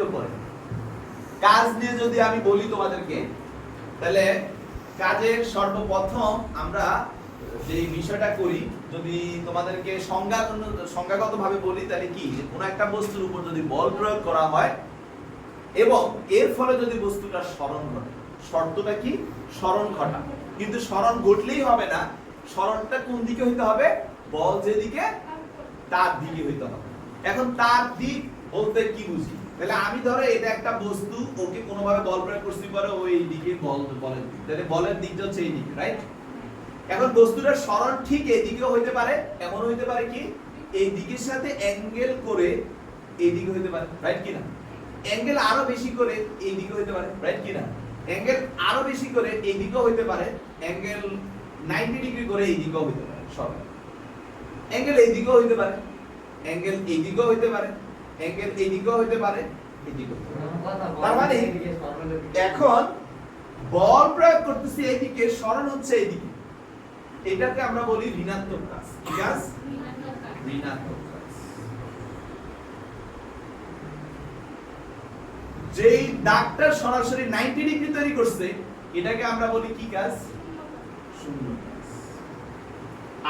উপরে কাজ নিয়ে যদি আমি বলি তোমাদেরকে, তাহলে কাজের সর্বপ্রথম আমরা যে বিষয়টা করি, যদি তোমাদেরকে সংজ্ঞাগতভাবে বলি, তাহলে কি কোনো একটা বস্তুর উপর যদি বল প্রয়োগ করা হয় এবং এর ফলে যদি বস্তুটা সরণ ঘটে, শর্তটা কি? সরণ ঘটা। কিন্তু সরণ ঘটলেই হবে না, সরণটা কোন দিকে হইতে হবে? বল যেদিকে তার দিকে হইতে হবে। এখন তার দিক বলতে কি বুঝি? তাহলে আমি ধরো এটা একটা বস্তু, ওকে কোনোভাবে বল প্রয়োগ করতে পারে ওই দিকে, বলের দিক, তাহলে বলের দিকটা হচ্ছে এই দিকে, রাইট? এখন বস্তুটার সরণ ঠিক এই দিকেও হইতে পারে, এমন হইতে পারে কি এই দিকের সাথে অ্যাঙ্গেল করে এই দিকে হইতে পারে, রাইট কি না? অ্যাঙ্গেল আরো বেশি করে এই দিকে হইতে পারে, রাইট কি না? অ্যাঙ্গেল আরো বেশি করে এই দিকেও হইতে পারে, অ্যাঙ্গেল 90 ডিগ্রি করে এই দিকেও হইতে পারে, সব অ্যাঙ্গেল এই দিকেও হইতে পারে, অ্যাঙ্গেল এই দিকেও হইতে পারে, অ্যাঙ্গেল এই দিকেও হইতে পারে, এই দিকেও। তার মানে এখন বল প্রয়োগ করতেছি এইদিকে, সরণ হচ্ছে এইদিকে, এটাকে আমরা বলি ঋণাত্মক কাজ। কি কাজ? ঋণাত্মক কাজ। যেই দাগটা সরাসরি 90 ডিগ্রি তৈরি করছে, এটাকে আমরা বলি কি কাজ? শূন্য কাজ।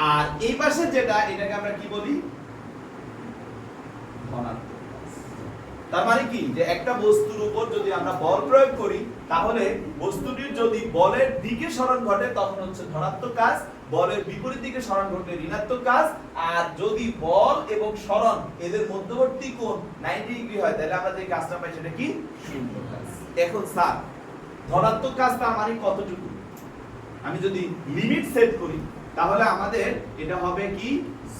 আর এই পাশে যেটা, এটাকে আমরা কি বলি? ধনাত্মক কাজ। তার মানে কি, যে একটা বস্তুর উপর যদি আমরা বল প্রয়োগ করি, তাহলে বস্তুটির যদি বলের দিকে সরণ ঘটে তখন হচ্ছে ধনাত্মক কাজ, বলের বিপরীত দিকে সরণ ঘটলে ঋণাত্মক কাজ। আর যদি বল এবং সরণ এদের মধ্যবর্তী কোণ 90 ডিগ্রি হয়, তাহলে আমরা যে কাজটা পাই সেটা কি? শূন্য কাজ। এখন স্যার, ধনাত্মক কাজ তার মানে কতটুকু? আমি যদি লিমিট সেট করি, তাহলে আমাদের এটা হবে কি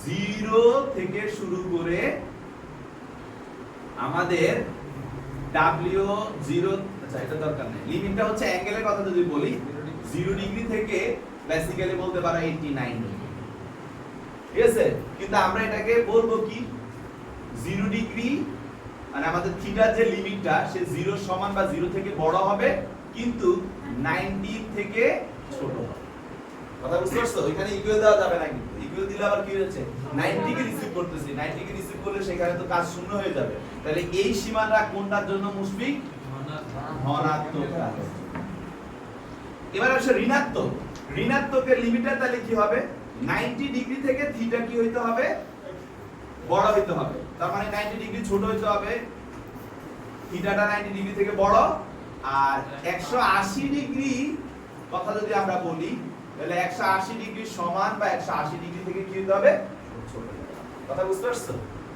0 থেকে শুরু করে আমাদের W0, আচ্ছা এটা দরকার নেই, লিমিটটা হচ্ছে অ্যাঙ্গেলের কথা যদি বলি, 0 ডিগ্রি থেকে বেসিক্যালি বলতে পারো 89 ডিগ্রি, ঠিক আছে? কিন্তু আমরা এটাকে বলবো কি 0 ডিগ্রি, মানে আমাদের থিটার যে লিমিটটা সে 0 সমান বা 0 থেকে বড় হবে, কিন্তু 90 থেকে ছোট হবে। কথা বুঝতে পারছো? এখানে ইকুয়াল দেওয়া যাবে না, কিন্তু ইকুয়াল দিলে আবার কি হচ্ছে 90 কে রিসিভ করতেছি, 90 কে রিসিভ করলে সেখানে তো কাজ শূন্য হয়ে যাবে। তাহলে এই সীমাটা কোনটার জন্য মুশফিক? ধনাত্মক কাজ। এবার আসে ঋণাত্মক। ঋণাত্মকের লিমিটটা তাহলে কি হবে? 90 ডিগ্রি থেকে থিটা কি হইতে হবে? বড় হইতে হবে। তার মানে 90 ডিগ্রি ছোট হইতে হবে, থিটাটা 90 ডিগ্রি থেকে বড়। আর 180 ডিগ্রি কথা যদি আমরা বলি, তাহলে 180 ডিগ্রি সমান বা 180 ডিগ্রি থেকে কি হতে হবে? ছোট হতে হবে। কথা বুঝতে পারছো?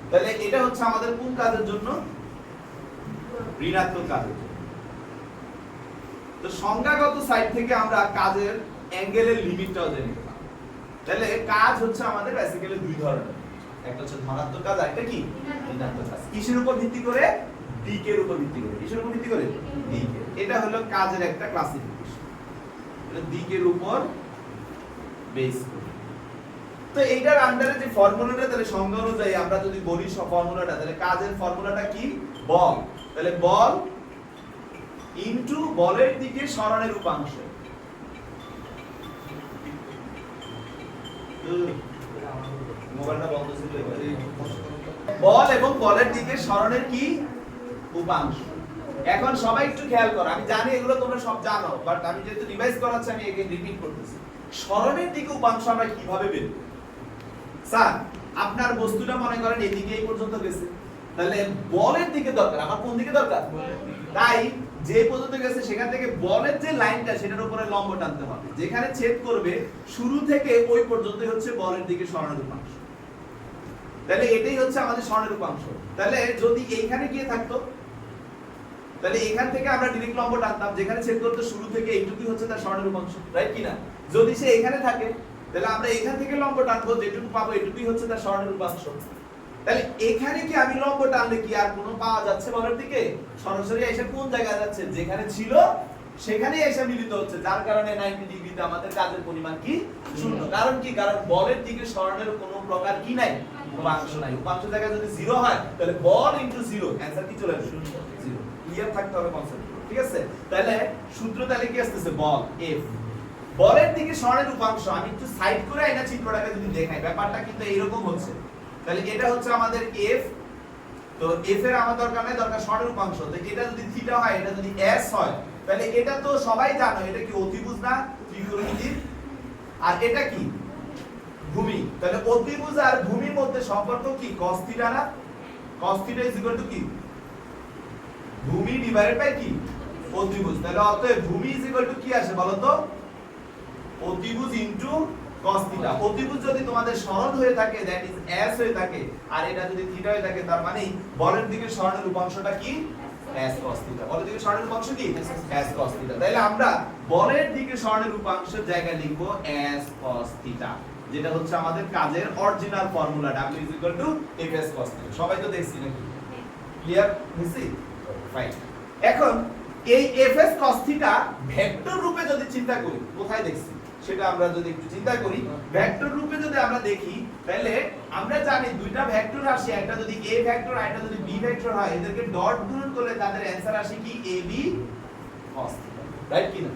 তাহলে এটা হচ্ছে আমাদের কোন কাজের জন্য? ঋণাত্মক কাজের জন্য। তো সংজ্ঞাগত সাইড থেকে আমরা কাজের অ্যাঙ্গেলের লিমিটটাও জেনে গেলাম। তাহলে কাজ হচ্ছে আমাদের বেসিক্যালি দুই ধরনের, একটা হচ্ছে ধনাত্মক কাজ, আর একটা কি? ঋণাত্মক কাজ। কিসের উপর ভিত্তি করে? দিকের উপর ভিত্তি করে। কিসের উপর ভিত্তি করে? দিকের। এটা হলো কাজের একটা ক্লাসিফিকেশন, এটা দিকের উপর বেস করে। তো এইটার আন্ডারে যে ফর্মুলাটা, তাহলে সংজ্ঞা অনুযায়ী আমরা যদি বলি ফর্মুলাটা, তাহলে কাজের ফর্মুলাটা কি? বল। তাহলে বল ইনটু বলের দিকে সরণের উপাংশ। মোবাইলটা বন্ধ ছিল। বল এবং বলের দিকে সরণের কি? উপাংশ। এখন সবাই একটু খেয়াল করো, আমি জানি এগুলো তোমরা সব জানো, বাট আমি যেহেতু রিভাইজ করাচ্ছি আমি এগেইন রিপিট করতেছি। সরণের দিকে উপাংশ আমরা কিভাবে বের করব? স্যার, আপনার বস্তুটা মনে করেন এদিকে এই পর্যন্ত গেছে, তাহলে বলের দিকে দরকার, আমার কোন দিকে দরকার? তাই যে পর্যন্ত গেছে সেখান থেকে বলের যে লাইনটা সেটার উপরে লম্ব টানতে হবে, যেখানে ছেদ করবে শুরু থেকে ওই পর্যন্তই হচ্ছে বলের দিকে সরণের উপাংশ। তাহলে এটাই হচ্ছে আমাদের সরণের উপাংশ। তাহলে যদি এইখানে গিয়ে থাকতো, তাহলে এখান থেকে আমরা ডাইরেক্ট লম্ব টানতাম, যেখানে ছেদ করতে শুরু থেকে এইটুকুই হচ্ছে তার সরণের উপাংশ, রাইট কি না? যদি সে এখানে থাকে, তাহলে আমরা এখান থেকে লম্ব টানবো, যেটুকু পাবো এটুকুই হচ্ছে তার সরণের উপাংশ। তাহলে এখানে কি আমি লম্ব টানলে কি আর কোনো পাওয়া যাচ্ছে বলের দিকে? সরাসরি এসে কোন জায়গায় যাচ্ছে? যেখানে ছিল সেখানেই এসে মিলিত হচ্ছে, যার কারণে 90 ডিগ্রিতে আমাদের কাজের পরিমাণ কি? শূন্য। কারণ কি? কারণ বলের দিকে সরণের কোনো প্রকার কি নাই? উপাংশ নাই। উপাংশ জায়গায় যদি 0 হয়, তাহলে বল ইনটু 0, অ্যানসার কি চলে আসবে? 0। ক্লিয়ার থাকতে হবে কনসেপ্ট, ঠিক আছে? তাহলে সূত্র তাহলে কি আসছে? বল F, বলের দিকে সরণের উপাংশ। আমি একটু সাইড করে এটা চিত্রটাকে যদি দেখাই, ব্যাপারটা কিন্তু এইরকম হচ্ছে। তাহলে এটা হচ্ছে আমাদের F, তো f এর আমার দরকার নাই, দরকার সরণের উপাংশ। তো এটা যদি থিটা হয়, এটা যদি s হয়, তাহলে এটা তো সবাই জানো এটা কি অতিভুজ না ত্রিকোণমিতির, আর এটা কি ভূমি। তাহলে অতিভুজ আর ভূমির মধ্যে সম্পর্ক কি cos থিটা না? cos theta is equal to কি ভূমি ডিভাইডেড বাই কি অতিভুজ। তাহলে অতএব ভূমি ইজ ইকুয়াল টু কি আসে বলো তো, অতিভুজ ইনটু cos থিটা। অতিভুজ যদি তোমাদের সরণ হয়ে থাকে দ্যাট ইজ s হয়ে থাকে, আর এটা যদি থিটা হয়ে থাকে, তার মানে বলের দিকে সরণের উপাংশটা কি s cos থিটা। বলের দিকে সরণের উপাংশ কি s cos থিটা। তাহলে আমরা বলের দিকে সরণের উপাংশের জায়গায় লিখব s cos থিটা, যেটা হচ্ছে আমাদের কাজের original formula w Fs cos theta. সবাই তো দেখছি নাকি? ক্লিয়ার হইছে? ফাইন। এখন এই Fs cos থিটা ভেক্টর রূপে যদি চিন্তা করি, কোথায় দেখছি সেটা আমরা যদি একটু চিন্তা করি, ভেক্টর রূপে যদি আমরা দেখি, তাহলে আমরা জানি দুইটা ভেক্টর রাশি, একটা যদি a ভেক্টর আর একটা যদি b ভেক্টর হয়, এদেরকে ডট গুণন করলে তাদের অ্যানসার আসে কি ab cos থিটা, রাইট কি না?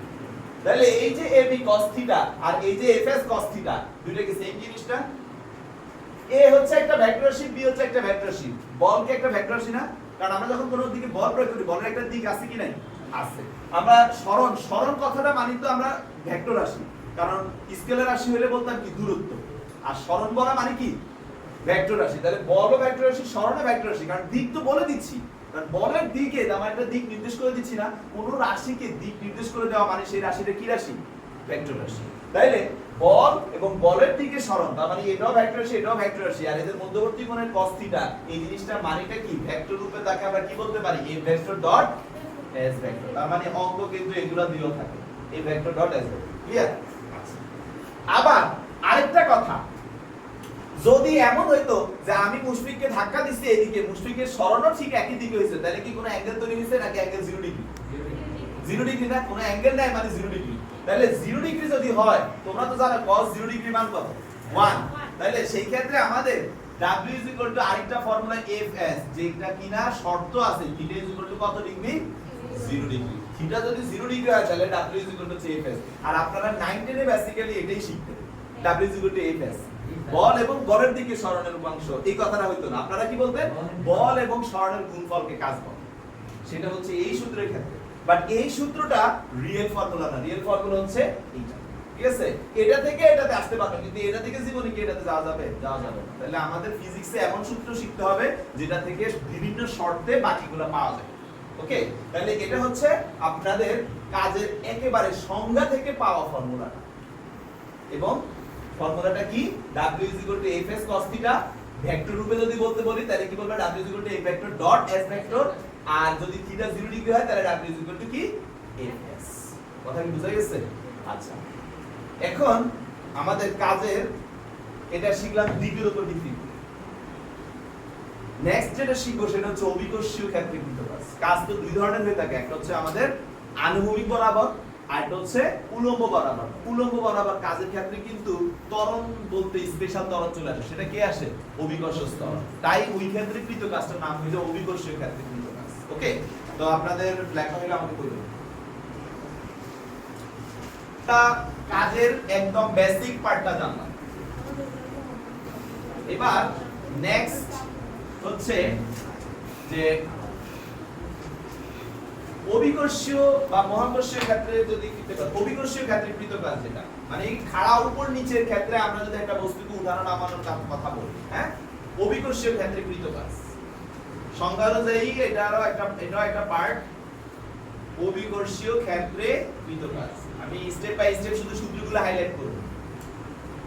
তাহলে এই যে ab cos থিটা আর এই যে Fs cos থিটা দুইটা কি সেম জিনিসটা? a হচ্ছে একটা ভেক্টর রাশি, b হচ্ছে একটা ভেক্টর রাশি। বল কি একটা ভেক্টর রাশি না? কারণ আমরা যখন কোনো দিকে বল প্রয়োগ করি, বলের একটা দিক আছে কি নাই? আছে। আমরা সরণ কথাটা মানি তো আমরা ভেক্টর রাশি, কারণ স্কেলার রাশি হলে বলতাম কি দূরত্ব, আর সরণ বলা মানে কি ভেক্টর রাশি। তাহলে বলও ভেক্টর রাশি, সরণও ভেক্টর রাশি, কারণ দিক তো বলে দিচ্ছি। কারণ বলের দিকে আমরা একটা দিক নির্দেশ করে দিচ্ছি না, কোন রাশিকে দিক নির্দেশ করে দেওয়া মানে সেই রাশিটা কি রাশি? ভেক্টর রাশি। তাইলে বল এবং বলের দিকে সরণ, তার মানে এটাও ভেক্টর রাশি, এটাও ভেক্টর রাশি, আর এদের মধ্যবর্তী কোণের cos থিটা, এই জিনিসটার মানেটা কি ভেক্টর রূপে তাকে আমরা কি বলতে পারি? a vector dot s vector. তার মানে অঙ্ক কিন্তু এগুলা দিয়েও থাকে, a vector dot s vector. Clear? আবার আরেকটা কথা, যদি এমন হইতো যে আমি মুশফিককে ধাক্কা দিচ্ছি এদিকে, মুশফিকের সরণও ঠিক একই দিকে হইছে, তাহলে কি কোনো অ্যাঙ্গেল তৈরি হইছে নাকি অ্যাঙ্গেল 0 ডিগ্রি? 0 ডিগ্রি না, কোনো অ্যাঙ্গেল নাই মানে 0 ডিগ্রি। তাহলে 0 ডিগ্রি যদি হয়, তোমরা তো জানো cos 0 ডিগ্রি মান কত? 1। তাহলে সেই ক্ষেত্রে আমাদের w আরেকটা ফর্মুলা Fs, যেটা কিনা শর্ত আছে থিটা কত ডিগ্রি? 0 ডিগ্রি। থিটা যদি 0 ডিগ্রি হয় তাহলে w Fs। আর আপনারা 9 10 এ বেসিক্যালি এটাই শিখতেন, w Fs। বল এবং বলের দিকে সরণের উপাংশ, এই কথাটা হইতো না। আপনারা কি বলতেন? বল এবং সরণের গুণফলকে কাজ বল। সেটা হচ্ছে এই সূত্রের ক্ষেত্রে। বাট এই সূত্রটা রিয়েল ফর্মুলা না, রিয়েল ফর্মুলা হচ্ছে এইটা। ঠিক আছে? এটা থেকে এটাতে আসতে পারবে, কিন্তু এটা থেকে জীবনে কি এটাতে যাওয়া যাবে? যাওয়া যাবে না। তাহলে আমাদের ফিজিক্সে এমন সূত্র শিখতে হবে যেটা থেকে বিভিন্ন শর্তে বাকিগুলো পাওয়া যায়। ওকে? তাহলে এটা হচ্ছে আপনাদের কাজের একেবারে সংজ্ঞা থেকে পাওয়া ফর্মুলাটা। এবং ফর্মুলাটা কি? w Fs cos theta. Vector রূপে যদি বলতে বলি তাহলে কি বলবো? w a vector dot s vector. আর যদি থিটা 0 ডিগ্রি হয় তাহলে w কি Fs। কথা কি বুঝা গেছে? আচ্ছা, এখন আমাদের কাজের এটা শিখলাম দিকের উপর ভিত্তি করে। নেক্সট যেটা শিখবো সেটা হচ্ছে অভিকর্ষীয় ক্ষেত্রীকৃত কাজ। কাজ তো দুই ধরনের হয়ে থাকে, একটা হচ্ছে আমাদের আনুভূমিক বরাবর, আর একটা হচ্ছে উলম্ব বরাবর। উলম্ব বরাবর কাজের ক্ষেত্রে কিন্তু ত্বরণ বলতে স্পেশাল ত্বরণ চলে আসে, সেটা কে আসে? অভিকর্ষ ত্বরণ। তাই ওই ক্ষেত্রীকৃত কাজটার নাম হইছে অভিকর্ষীয় ক্ষেত্রীকৃত কাজ। ওকে, তো আপনাদের লেখা হইলে আমাকে কই দেবেন। তা কাজের একদম বেসিক পার্টটা জানলাম। এবার নেক্সট হচ্ছে যে অভিকর্ষীয় বা মহাকর্ষীয় ক্ষেত্রে যদি অভিকর্ষীয় ক্ষেত্রীকৃত কাজ, যেটা মানে এই খাড়া উপর নিচের ক্ষেত্রে আমরা যদি একটা বস্তুকে উদাহরণ নামানোর কথা বলি, হ্যাঁ, অভিকর্ষীয় ক্ষেত্রীকৃত কাজ সংজ্ঞা অনুযায়ী এটাও একটা পার্ট, অভিকর্ষীয় ক্ষেত্রে কৃত কাজ। আমি স্টেপ বাই স্টেপ শুধু সূত্রগুলো হাইলাইট করব।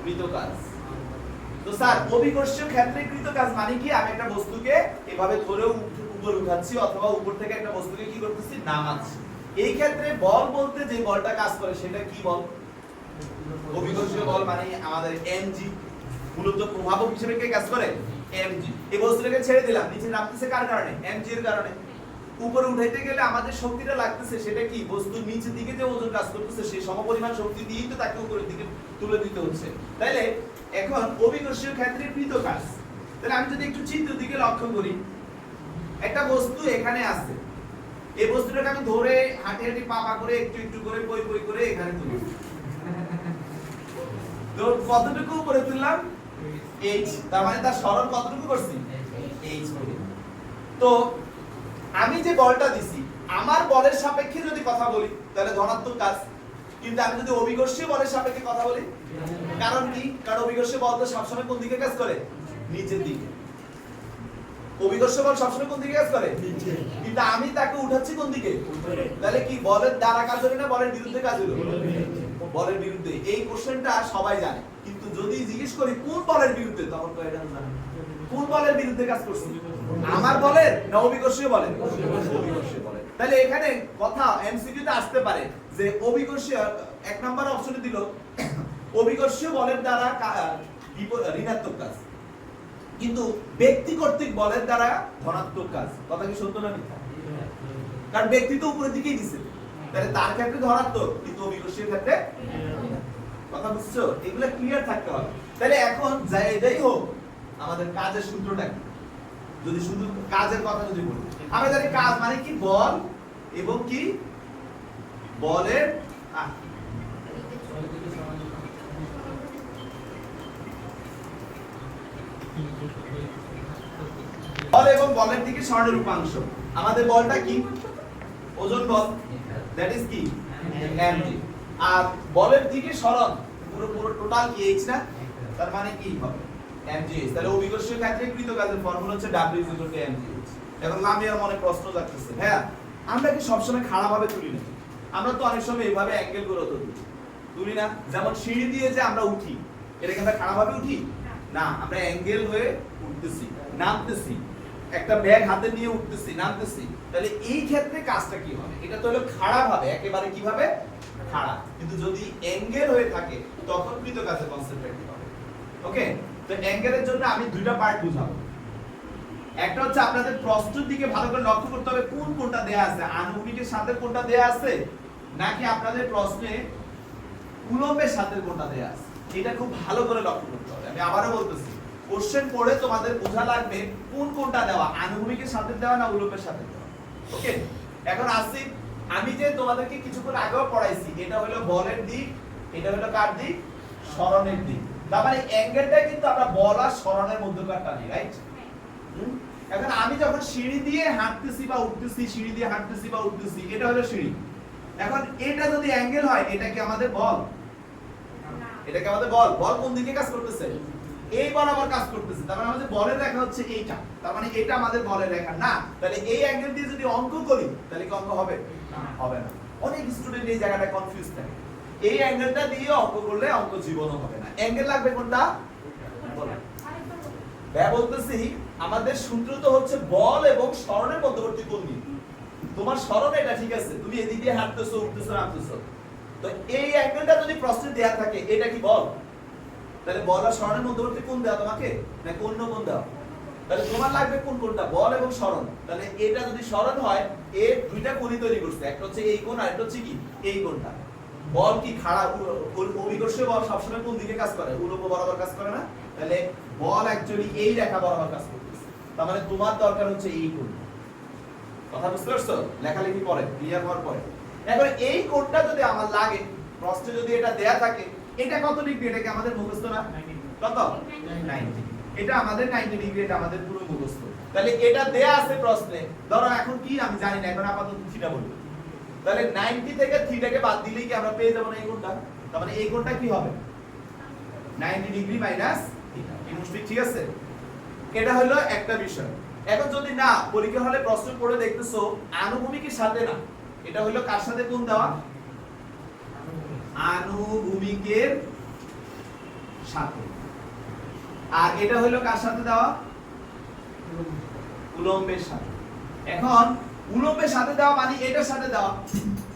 কৃত কাজ, তো স্যার অভিকর্ষীয় ক্ষেত্রে কৃত কাজ মানে কি? আমি একটা বস্তুকে এভাবে ধরে উপরে উঠাচ্ছি, অথবা উপর থেকে একটা বস্তুকে কি করতেছি? নামাচ্ছি। এই ক্ষেত্রে বল বলতে যে বলটা কাজ করে সেটা কি বল? অভিকর্ষীয় বল মানে আমাদের mg। মূলত প্রভাবক হিসেবে কে কাজ করে? mg। এই বস্তুটাকে ছেড়ে দিলাম, নিচে নামতেছে কার কারণে? mg এর কারণে। উপরে উঠাইতে গেলে আমাদের শক্তিটা লাগতেছে, সেটা কি? বস্তুর নিচের দিকে যে ওজন কাজ করতেছে সেই সমপরিমাণ শক্তি দিয়েই তো তাকে উপরের দিকে তুলে দিতে হচ্ছে। তাইলে এখন অভিকর্ষীয় ক্ষেত্রে কৃত কাজ, তাহলে আমি যদি একটু চিত্র দিকে লক্ষ্য করি, একটা বস্তু এখানে আছে, এই বস্তুটাকে আমি ধরে হাঁটি হাঁটি পা পা করে একটু একটু করে পই পই করে এখানে তুলি। তো কতটুকু উপরে তুললাম? h। তার মানে তার সরণ কতটুকু করছি? h করে। তো আমি যে বলটা দিছি আমার বলের সাপেক্ষে যদি কথা বলি তাহলে ধনাত্মক কাজ, কিন্তু আমি যদি অভিকর্ষীয় বলের সাপেক্ষে কথা বলি, কারণ কি? কারণ অভিকর্ষীয় বল তো সবসময় কোন দিকে কাজ করে? নিচের দিকে। অভিকর্ষীয় বল সবসময় কোন দিকে কাজ করে? নিচে। কিন্তু আমি তাকে উঠাচ্ছি কোন দিকে? তাহলে কি বলের দ্বারা কাজ হলো না বলের বিরুদ্ধে কাজ হলো? বলের বিরুদ্ধে। এই কোশ্চেনটা সবাই জানে, কিন্তু যদি জিজ্ঞেস করি কোন বলের বিরুদ্ধে, তখন তো এটা জানে কোন বলের বিরুদ্ধে কাজ করছে, আমার বলের না অভিকর্ষীয় বলের? অভিকর্ষীয় বলের। তাহলে এখানে কথা এমসিকিউ তে আসতে পারে যে অভিকর্ষীয়, এক নাম্বার অপশনে দিল অভিকর্ষীয় বলের দ্বারা ঋণাত্মক কাজ, কিন্তু ব্যক্তি কর্তৃক বলের দ্বারা ধনাত্মক কাজ। কথা কি সত্য না মিথ্যা? কারণ ব্যক্তি তো উপরের দিকেই দিছে, তাহলে তার ক্ষেত্রে ধনাত্মক, কিন্তু অভিকর্ষীয় ক্ষেত্রে। কথা বুঝছো? এগুলা ক্লিয়ার থাকতে হবে। তাহলে এখন যাই হোক, আমাদের কাজের সূত্রটা কি? যদি শুধু কাজের কথা যদি বলি, আমরা জানি কাজ মানে কি? বল এবং কি বলের বল এবং বলের দিকে সরণের উপাংশ। আমাদের বলটা কি? ওজন বল, দ্যাট ইজ কি? mg। আর বলের দিকে সরণ পুরো টোটাল কি h না? তার মানে কি হবে? mg। তাহলে অভিকর্ষীয় ক্ষেত্রে কৃত কাজের ফর্মুলা হচ্ছে w mg। এখন লামিয়ার মনে প্রশ্ন জাগতেছে, হ্যাঁ আমরা কি সবসময় খাড়া ভাবে তুলি না? আমরা তো অনেক সময় এইভাবে অ্যাঙ্গেল করে তুলি না? যেমন সিঁড়ি দিয়ে যে আমরা উঠি, এটাকে আমরা খাড়া ভাবে উঠি না, আমরা অ্যাঙ্গেল হয়ে উঠতেছি, নামতেছি, একটা ব্যাগ হাতে নিয়ে উঠতেছি, নামতেছি। তাহলে এই ক্ষেত্রে কাজটা কি হবে? এটা তো হলো খাড়া ভাবে, একেবারে কিভাবে? খাড়া। কিন্তু যদি অ্যাঙ্গেল হয়ে থাকে তখন কৃত কাজের কনসেপ্টটা কি হবে? ওকে, তো অ্যাঙ্গেলের জন্য আমি দুইটা পার্ট বুঝাবো। একটা হচ্ছে আপনাদের প্রশ্নের দিকে ভালো করে লক্ষ্য করতে হবে কোনটা দেয়া আছে, আনুভূমিকের সাথে কোনটা দেয়া আছে, নাকি আপনাদের প্রশ্নে উলম্বের সাথে কোনটা দেয়া আছে। এটা খুব ভালো করে লক্ষ্য করতে হবে। আমি আবারও বলতেছি, কোশ্চেন পড়ে তোমাদের বোঝা লাগবে কোনটা দেওয়া, আনুভূমিকের সাথে দেওয়া না উলম্বের সাথে দেওয়া। ওকে, এখন আসি, আমি যে তোমাদেরকে কিছুক্ষণ আগেও পড়াইছি, এটা হলো বলের দিক, এটা হলো কার দিক? সরণের দিক। তার মানে অ্যাঙ্গেলটা কিন্তু আমরা বল আর সরণের মধ্যকারটা নিই, রাইট? এখন আমি যখন সিঁড়ি দিয়ে হাঁটতেছি বা উঠতেছি, সিঁড়ি দিয়ে হাঁটতেছি বা উঠতেছি, এটা হলো সিঁড়ি। এখন এটা যদি অ্যাঙ্গেল হয়, এটা কি আমাদের বল? এটা কি আমাদের বল? বল কোন দিকে কাজ করতেছে? এই বরাবর কাজ করতেছে। তার মানে আমাদের বলের রেখা হচ্ছে এইটা, তার মানে এটা আমাদের বলের রেখা না। তাহলে এই অ্যাঙ্গেল দিয়ে যদি অঙ্ক করি, তাহলে কি অঙ্ক হবে? হবে না। অনেক স্টুডেন্ট এই জায়গাটা কনফিউজ থাকে, এই অ্যাঙ্গেলটা দিয়ে অঙ্ক করলে অঙ্ক জীবনও হবে না। অ্যাঙ্গেল লাগবে কোনটা? ভাই বলতেছি, আমাদের সূত্র তো হচ্ছে বল এবং সরণের মধ্যবর্তী কোণ নিয়ে। তোমার সরণ এটা ঠিক আছে, তুমি এদিক দিয়ে হাঁটতেছো, উঠতেছো, নামতেছো, তো এই অ্যাঙ্গেলটা যদি প্রশ্নে দেয়া থাকে, এটা কি বল? তাহলে বল আর সরণের মধ্যবর্তী কোণ দেওয়া তোমাকে, নাকি অন্য কোণ দেওয়া? তাহলে তোমার লাগবে কোনটা? বল এবং সরণ। তাহলে এটা যদি সরণ হয়, এর দুইটা কোণই তৈরি করছে, একটা হচ্ছে এই কোণ আর একটা হচ্ছে কি এই কোণটা। বল কি খাড়া? অভিকর্ষীয় বল সবসময় কোন দিকে কাজ করে? উল্লম্ব বরাবর কাজ করে না? তাহলে বল অ্যাকচুয়ালি এই রেখা বরাবর কাজ করতেছে। তার মানে তোমার দরকার হচ্ছে এই কোণ। কথা বুঝতে পারছো? লেখালেখি পরে, ক্লিয়ার হওয়ার পরে। এখন এই কোণটা যদি আমার লাগে, প্রশ্নে যদি এটা দেয়া থাকে, এটা কত ডিগ্রি? এটা কি আমাদের মুখস্থ না? কত? 90। এটা আমাদের 90 ডিগ্রি, এটা আমাদের পুরো মুখস্থ। তাহলে এটা দেয়া আছে প্রশ্নে, ধরো এখন কি আমি জানি না, এখন আপাতত থিটা বলবো। তাহলে 90 থেকে থিটাকে বাদ দিলেই কি আমরা পেয়ে যাব না এই কোণটা? তার মানে এই কোণটা কি হবে? 90 ডিগ্রি মাইনাস থিটা। ঠিক আছে? এটা হলো একটা বিষয়। এখন যদি না, পরীক্ষা হলে প্রশ্ন পড়ে দেখতেছো আনুভূমিকের সাথে না, এটা হলো কার সাথে কোণ দেওয়া? আনুভূমিকের সাথে। আর এটা হলো কার সাথে দেওয়া? উলম্বের সাথে। এখন উলম্বের সাথে দেওয়া মানে এটার সাথে দেওয়া।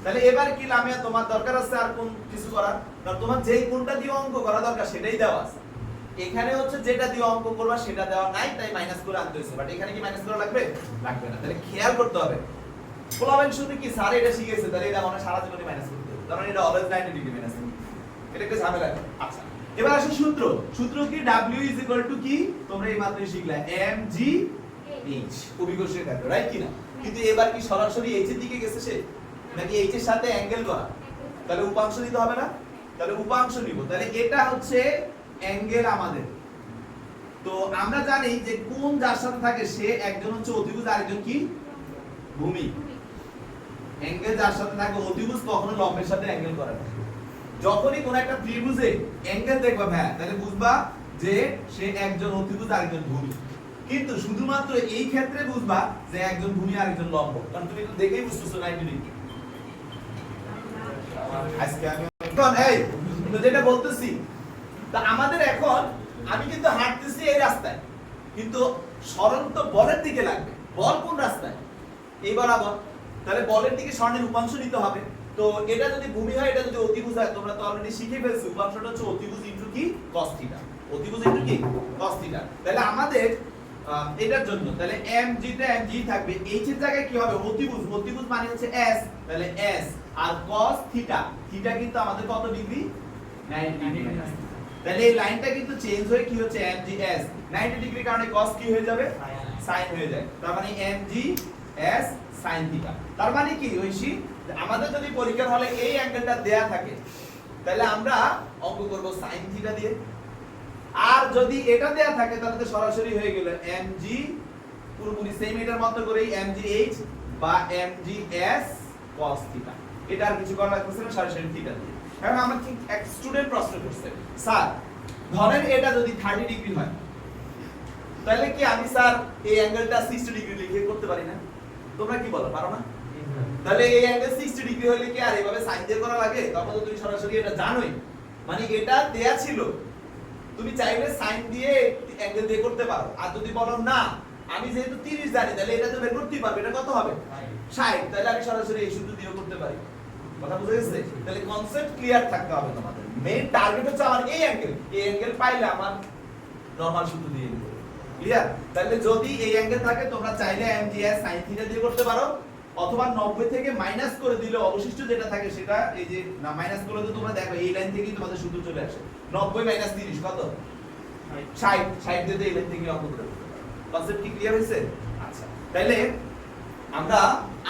তাহলে এবার কি লামিয়া তোমার দরকার আছে আর কোন কিছু করার? কারণ তোমার যেই কোণটা দিয়ে অঙ্ক করা দরকার সেটাই দেওয়া আছে। এখানে হচ্ছে যেটা দিয়ে অঙ্ক করবা সেটা দেওয়া নাই, তাই মাইনাস করে আনতে হয়েছে। বাট এখানে কি মাইনাস করা লাগবে? লাগবে না। তাহলে খেয়াল করতে হবে, ফলাফল শুধু কি স্যার এটা শিখেছে, তাহলে এটা মানে সারা জীবনে মাইনাস করতে হবে। কারণ এটা অলওয়েজ 90 ডিগ্রি মাইনাস। এটা একটা ঝামেলা। আচ্ছা, এবার আসে সূত্র কি? W কি তোমরা এই মাত্রই শিখলে, mg h অভিকর্ষীয় ক্ষেত্র, রাইট কি না? কিন্তু এবার কি সরাসরি h এর দিকে গেছে সে, নাকি h এর সাথে অ্যাঙ্গেল করা? তাহলে উপাংশ নিতে হবে না? তাহলে উপাংশ নিব। তাহলে এটা হচ্ছে অ্যাঙ্গেল আমাদের, তো আমরা জানি যে কোন যার সাথে থাকে সে একজন হচ্ছে অতিভুজ আরেকজন কি ভূমি। অ্যাঙ্গেল যার সাথে থাকে অতিভুজ কখনো লম্বের সাথে অ্যাঙ্গেল করে না। যখনই কোন একটা ত্রিভুজে অ্যাঙ্গেল দেখবা ভাই তাহলে বুঝবা যে সে একজন অতিভুজ আরেকজন ভূমি। কিন্তু শুধুমাত্র এই ক্ষেত্রে বুঝবা যে একজন ভূমি আরেকজন লম্ব, কারণ তুমি তো দেখেই বুঝতেছো 90 ডিগ্রি। আজকে আমি এখন এই তো যেটা বলতেছি, তা আমাদের এখন আমি কিন্তু হাঁটতেছি এই রাস্তায়, কিন্তু সরণ তো বলের দিকে লাগবে। বল কোন রাস্তায়? এই বরাবর। তাহলে বলের দিকে সরণের উপাংশ নিতে হবে। তো এটা যদি ভূমি হয়, এটা যদি অতিভুজ হয়, তোমরা তো অলরেডি শিখে ফেলছো, উপাংশটা হচ্ছে অতিভুজ ইনটু কি cos θ। অতিভুজ ইনটু কি cos θ। তাহলে আমাদের এটার জন্য তাহলে mg তে mg থাকবে, h এর জায়গায় কি হবে অতিভুজ। অতিভুজ মানে হচ্ছে s, তাহলে s আর cos θ। θ কিন্তু আমাদের কত ডিগ্রি? 90 ডিগ্রি। তাহলে এই লাইনটা কিন্তু চেঞ্জ হয়ে কি হচ্ছে mg s। 90 ডিগ্রি কারণে cos কি হয়ে যাবে? sin হয়ে যায়। তার মানে mg s sin θ। তার মানে কি ঐশী, আমাদের যদি পরীক্ষার হলে এই অ্যাঙ্গেলটা দেয়া থাকে তাহলে আমরা অঙ্ক করব sin θ দিয়ে। আর যদি এটা দেয়া থাকে তাহলে তো সরাসরি হয়ে গেল mg পুরোপুরি সেম এটার মত করেই mg h বা mg s cos θ। এটা আর কিছু করা লাগছে না, সরাসরি θ দিয়ে। এখন আমার কি এক স্টুডেন্ট প্রশ্ন করছে, স্যার ধরেন এটা যদি 30 ডিগ্রি হয় তাহলে কি আমি স্যার এই অ্যাঙ্গেলটা 60 ডিগ্রি লিখে করতে পারি না? তোমরা কি বলো, পারো না? তাহলে এই অ্যাঙ্গেল 60 ডিগ্রি হলে কি আর এভাবে সাইন দিয়ে করা লাগে? তখন তো তুমি সরাসরি এটা জানোই, মানে এটা দেয়া ছিল, তুমি চাইলে সাইন দিয়ে অ্যাঙ্গেল দিয়ে করতে পারো। আর যদি বলো না আমি যেহেতু 30 জানি তাহলে এটা তো বের করতেই পারবে, এটা কত হবে 60, তাহলে আমি সরাসরি এই সূত্র দিয়েও করতে পারি। কথা বুঝে গেছে? তাহলে কনসেপ্ট ক্লিয়ার থাকতে হবে তোমাদের। মেইন টার্গেট হচ্ছে আমার এই অ্যাঙ্গেল, এই অ্যাঙ্গেল পাইলে আমার নরমাল সূত্র দিয়ে দেব। ক্লিয়ার? তাহলে যদি এই অ্যাঙ্গেল থাকে তোমরা চাইলে mgs sin θ দিয়ে করতে পারো, অথবা 90 থেকে মাইনাস করে দিলে অবশিষ্ট যেটা থাকে সেটা এই যে না মাইনাস করে তো তোমরা দেখো এই লাইন থেকেই তোমাদের সূত্র চলে আসে। 90 মাইনাস 30 কত? 60। 60 দিয়ে এই লাইন থেকে অঙ্ক করে দিতে পারো। কনসেপ্ট কি ক্লিয়ার হয়েছে? আচ্ছা, তাহলে আমরা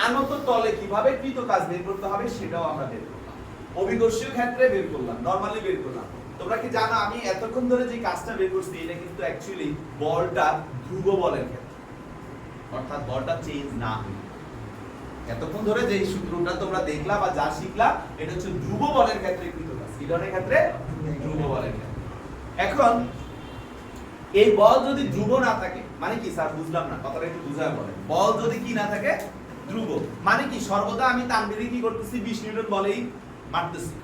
আনত তলে কিভাবে কৃত কাজ বের করতে হবে সেটাও আমরা বের করলাম। অভিকর্ষীয় ক্ষেত্রে বের করলাম, নরমালি বের করলাম। তোমরা কি জানো আমি এতক্ষণ ধরে যে কাজটা বের করছি এটা কিন্তু অ্যাকচুয়ালি বলটা ধ্রুব বলের ক্ষেত্রে, অর্থাৎ বলটা চেঞ্জ না হয়। এতক্ষণ ধরে যে সূত্রটা তোমরা দেখলা বা যা শিখলা এটা হচ্ছে ধ্রুব বলের ক্ষেত্রে কৃত কাজ। কি ধরনের ক্ষেত্রে? ধ্রুব বলের ক্ষেত্রে। এখন এই বল যদি ধ্রুব না থাকে মানে কি স্যার বুঝলাম না, কথাটা একটু বুঝায় বলেন। বল যদি কি না থাকে ধ্রুব মানে কি সর্বদা আমি তানবিরে কি করতেছি 20 নিউটন বলেই মারতেছি,